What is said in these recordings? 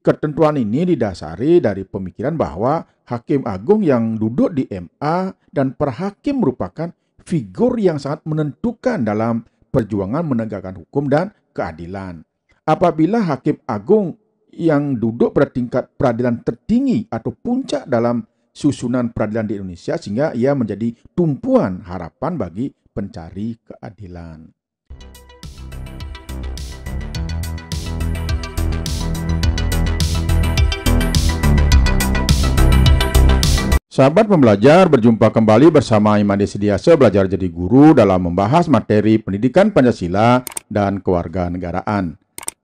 Ketentuan ini didasari dari pemikiran bahwa Hakim Agung yang duduk di MA dan para hakim merupakan figur yang sangat menentukan dalam perjuangan menegakkan hukum dan keadilan. Apabila Hakim Agung yang duduk pada tingkat peradilan tertinggi atau puncak dalam susunan peradilan di Indonesia, sehingga ia menjadi tumpuan harapan bagi pencari keadilan. Sahabat pembelajar, berjumpa kembali bersama Imade Sidiasa Belajar Jadi Guru dalam membahas materi pendidikan Pancasila dan kewarganegaraan.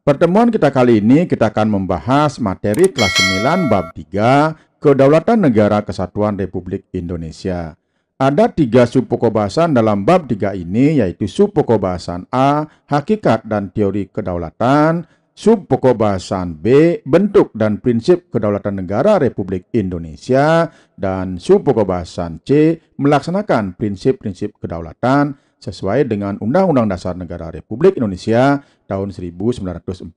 Pertemuan kita kali ini kita akan membahas materi kelas 9 bab 3 Kedaulatan Negara Kesatuan Republik Indonesia. Ada 3 subpokok bahasan dalam bab 3 ini, yaitu subpokok bahasan A, hakikat dan teori kedaulatan, subpokok bahasan B, bentuk dan prinsip kedaulatan negara Republik Indonesia, dan subpokok bahasan C, melaksanakan prinsip-prinsip kedaulatan sesuai dengan Undang-Undang Dasar Negara Republik Indonesia tahun 1945.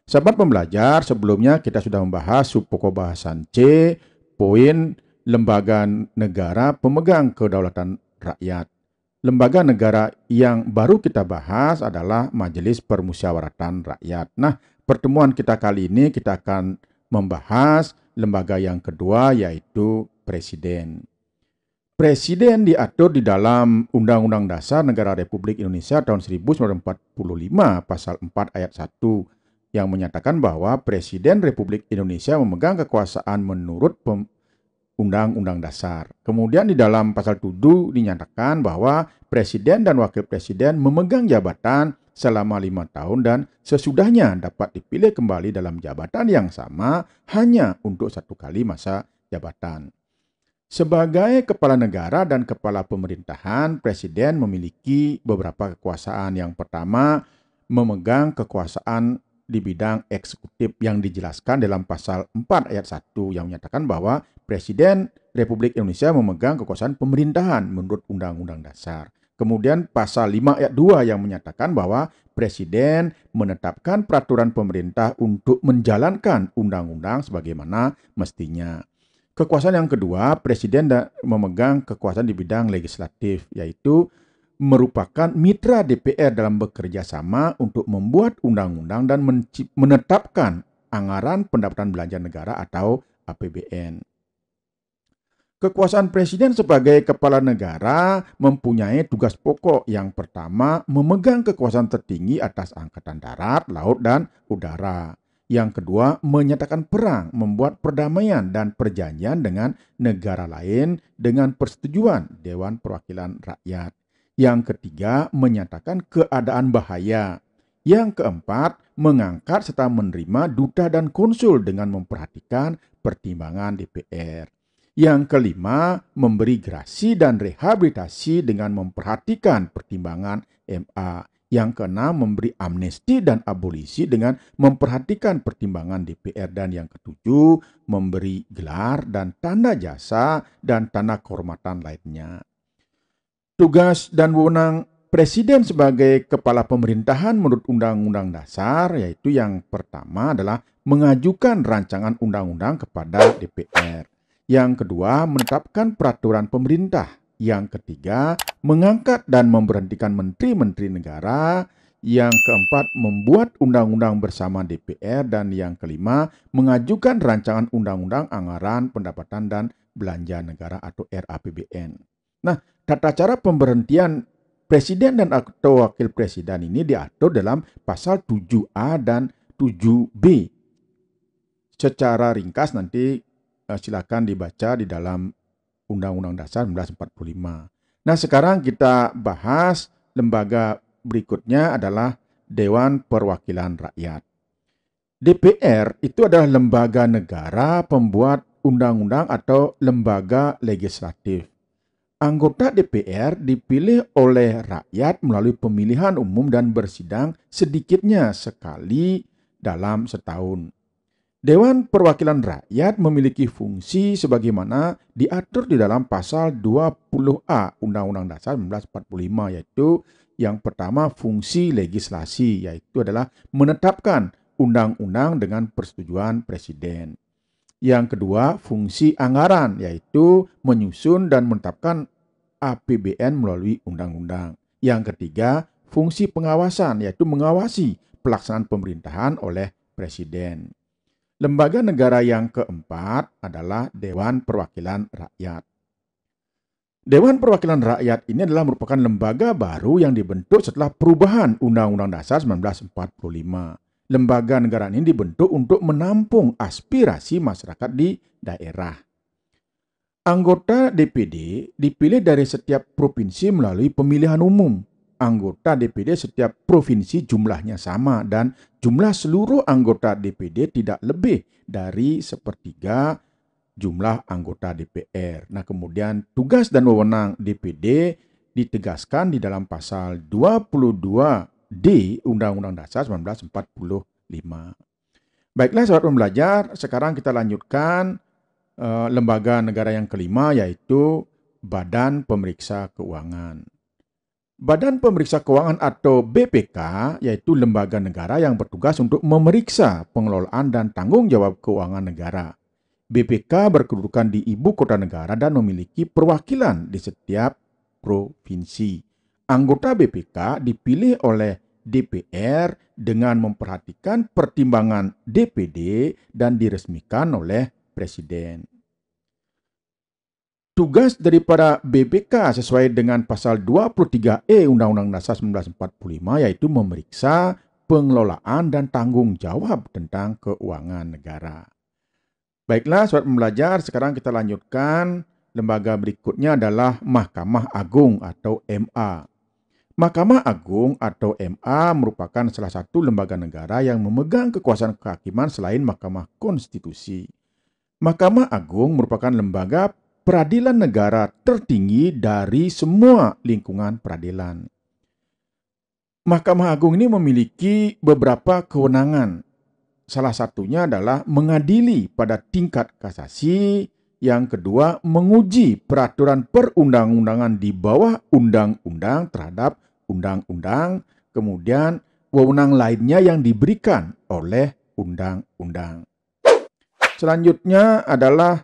Sahabat pembelajar, sebelumnya kita sudah membahas subpokok bahasan C, poin lembaga negara pemegang kedaulatan rakyat. Lembaga negara yang baru kita bahas adalah Majelis Permusyawaratan Rakyat. Nah, pertemuan kita kali ini kita akan membahas lembaga yang kedua, yaitu Presiden. Presiden diatur di dalam Undang-Undang Dasar Negara Republik Indonesia tahun 1945 pasal 4 ayat 1 yang menyatakan bahwa Presiden Republik Indonesia memegang kekuasaan menurut Undang-Undang Dasar. Kemudian di dalam pasal 7 dinyatakan bahwa Presiden dan Wakil Presiden memegang jabatan selama 5 tahun dan sesudahnya dapat dipilih kembali dalam jabatan yang sama hanya untuk 1 kali masa jabatan. Sebagai kepala negara dan kepala pemerintahan, Presiden memiliki beberapa kekuasaan. Yang pertama, memegang kekuasaan di bidang eksekutif yang dijelaskan dalam pasal 4 ayat 1 yang menyatakan bahwa Presiden Republik Indonesia memegang kekuasaan pemerintahan menurut Undang-Undang Dasar. Kemudian pasal 5 ayat 2 yang menyatakan bahwa Presiden menetapkan peraturan pemerintah untuk menjalankan undang-undang sebagaimana mestinya. Kekuasaan yang kedua, Presiden memegang kekuasaan di bidang legislatif, yaitu merupakan mitra DPR dalam bekerja sama untuk membuat undang-undang dan menetapkan anggaran pendapatan belanja negara atau APBN. Kekuasaan Presiden sebagai kepala negara mempunyai tugas pokok. Yang pertama, memegang kekuasaan tertinggi atas angkatan darat, laut, dan udara. Yang kedua, menyatakan perang, membuat perdamaian dan perjanjian dengan negara lain dengan persetujuan Dewan Perwakilan Rakyat. Yang ketiga, menyatakan keadaan bahaya. Yang keempat, mengangkat serta menerima duta dan konsul dengan memperhatikan pertimbangan DPR. Yang kelima, memberi grasi dan rehabilitasi dengan memperhatikan pertimbangan MA. Yang keenam, memberi amnesti dan abolisi dengan memperhatikan pertimbangan DPR. Dan yang ketujuh, memberi gelar dan tanda jasa dan tanda kehormatan lainnya. Tugas dan wewenang Presiden sebagai kepala pemerintahan menurut Undang-Undang Dasar, yaitu yang pertama adalah mengajukan rancangan undang-undang kepada DPR. Yang kedua, menetapkan peraturan pemerintah. Yang ketiga, mengangkat dan memberhentikan menteri-menteri negara. Yang keempat, membuat undang-undang bersama DPR. Dan yang kelima, mengajukan rancangan undang-undang anggaran pendapatan dan belanja negara atau RAPBN. Nah, tata cara pemberhentian Presiden dan atau Wakil Presiden ini diatur dalam pasal 7A dan 7B. Secara ringkas nanti silakan dibaca di dalam Undang-Undang Dasar 1945. Nah, sekarang kita bahas lembaga berikutnya adalah Dewan Perwakilan Rakyat. DPR itu adalah lembaga negara pembuat undang-undang atau lembaga legislatif. Anggota DPR dipilih oleh rakyat melalui pemilihan umum dan bersidang sedikitnya sekali dalam setahun. Dewan Perwakilan Rakyat memiliki fungsi sebagaimana diatur di dalam pasal 20A Undang-Undang Dasar 1945, yaitu yang pertama fungsi legislasi, yaitu adalah menetapkan undang-undang dengan persetujuan Presiden. Yang kedua, fungsi anggaran, yaitu menyusun dan menetapkan APBN melalui undang-undang. Yang ketiga, fungsi pengawasan, yaitu mengawasi pelaksanaan pemerintahan oleh Presiden. Lembaga negara yang keempat adalah Dewan Perwakilan Rakyat. Dewan Perwakilan Rakyat ini adalah merupakan lembaga baru yang dibentuk setelah perubahan Undang-Undang Dasar 1945. Lembaga negara ini dibentuk untuk menampung aspirasi masyarakat di daerah. Anggota DPD dipilih dari setiap provinsi melalui pemilihan umum. Anggota DPD setiap provinsi jumlahnya sama dan jumlah seluruh anggota DPD tidak lebih dari sepertiga jumlah anggota DPR. Nah, kemudian tugas dan wewenang DPD ditegaskan di dalam pasal 22D Undang-Undang Dasar 1945. Baiklah sahabat pembelajar, sekarang kita lanjutkan lembaga negara yang kelima, yaitu Badan Pemeriksa Keuangan. Badan Pemeriksa Keuangan atau BPK yaitu lembaga negara yang bertugas untuk memeriksa pengelolaan dan tanggung jawab keuangan negara. BPK berkedudukan di ibu kota negara dan memiliki perwakilan di setiap provinsi. Anggota BPK dipilih oleh DPR dengan memperhatikan pertimbangan DPD dan diresmikan oleh Presiden. Tugas daripada BPK sesuai dengan pasal 23E Undang-Undang Dasar 1945 yaitu memeriksa pengelolaan dan tanggung jawab tentang keuangan negara. Baiklah sahabat pembelajar, sekarang kita lanjutkan. Lembaga berikutnya adalah Mahkamah Agung atau MA. Mahkamah Agung atau MA merupakan salah satu lembaga negara yang memegang kekuasaan kehakiman selain Mahkamah Konstitusi. Mahkamah Agung merupakan lembaga peradilan negara tertinggi dari semua lingkungan peradilan. Mahkamah Agung ini memiliki beberapa kewenangan. Salah satunya adalah mengadili pada tingkat kasasi. Yang kedua, menguji peraturan perundang-undangan di bawah undang-undang terhadap undang-undang. Kemudian, wewenang lainnya yang diberikan oleh undang-undang. Selanjutnya adalah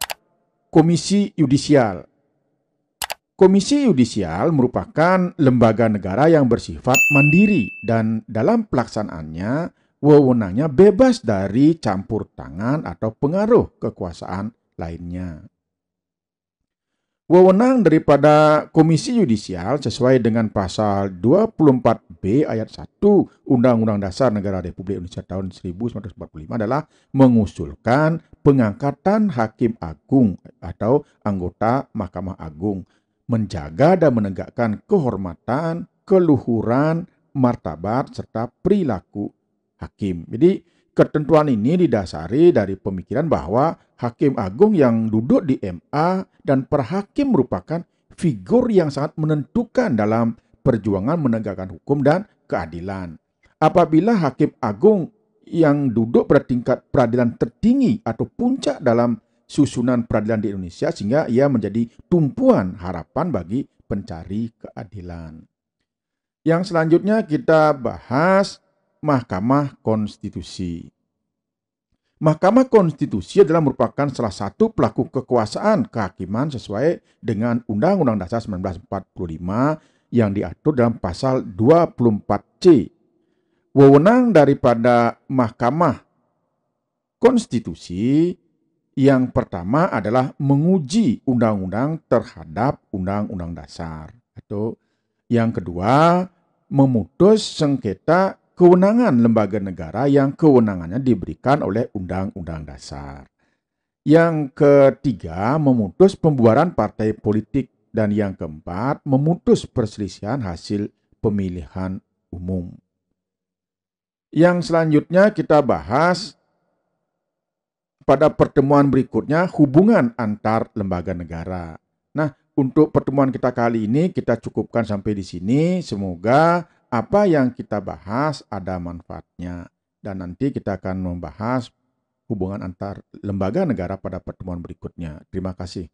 Komisi Yudisial. Komisi Yudisial merupakan lembaga negara yang bersifat mandiri dan dalam pelaksanaannya wewenangnya bebas dari campur tangan atau pengaruh kekuasaan lainnya. Wewenang daripada Komisi Yudisial sesuai dengan pasal 24B ayat 1 Undang-Undang Dasar Negara Republik Indonesia tahun 1945 adalah mengusulkan pengangkatan Hakim Agung atau anggota Mahkamah Agung, menjaga dan menegakkan kehormatan, keluhuran, martabat, serta perilaku hakim. Jadi ketentuan ini didasari dari pemikiran bahwa Hakim Agung yang duduk di MA dan para hakim merupakan figur yang sangat menentukan dalam perjuangan menegakkan hukum dan keadilan. Apabila Hakim Agung yang duduk pada tingkat peradilan tertinggi atau puncak dalam susunan peradilan di Indonesia, sehingga ia menjadi tumpuan harapan bagi pencari keadilan. Yang selanjutnya kita bahas Mahkamah Konstitusi. Mahkamah Konstitusi adalah merupakan salah satu pelaku kekuasaan kehakiman sesuai dengan Undang-Undang Dasar 1945 yang diatur dalam pasal 24C. Wewenang daripada Mahkamah Konstitusi yang pertama adalah menguji undang-undang terhadap Undang-Undang Dasar. Atau yang kedua, memutus sengketa kewenangan lembaga negara yang kewenangannya diberikan oleh Undang-Undang Dasar. Yang ketiga, memutus pembubaran partai politik. Dan yang keempat, memutus perselisihan hasil pemilihan umum. Yang selanjutnya kita bahas pada pertemuan berikutnya hubungan antar lembaga negara. Nah, untuk pertemuan kita kali ini kita cukupkan sampai di sini. Semoga apa yang kita bahas ada manfaatnya. Dan nanti kita akan membahas hubungan antar lembaga negara pada pertemuan berikutnya. Terima kasih.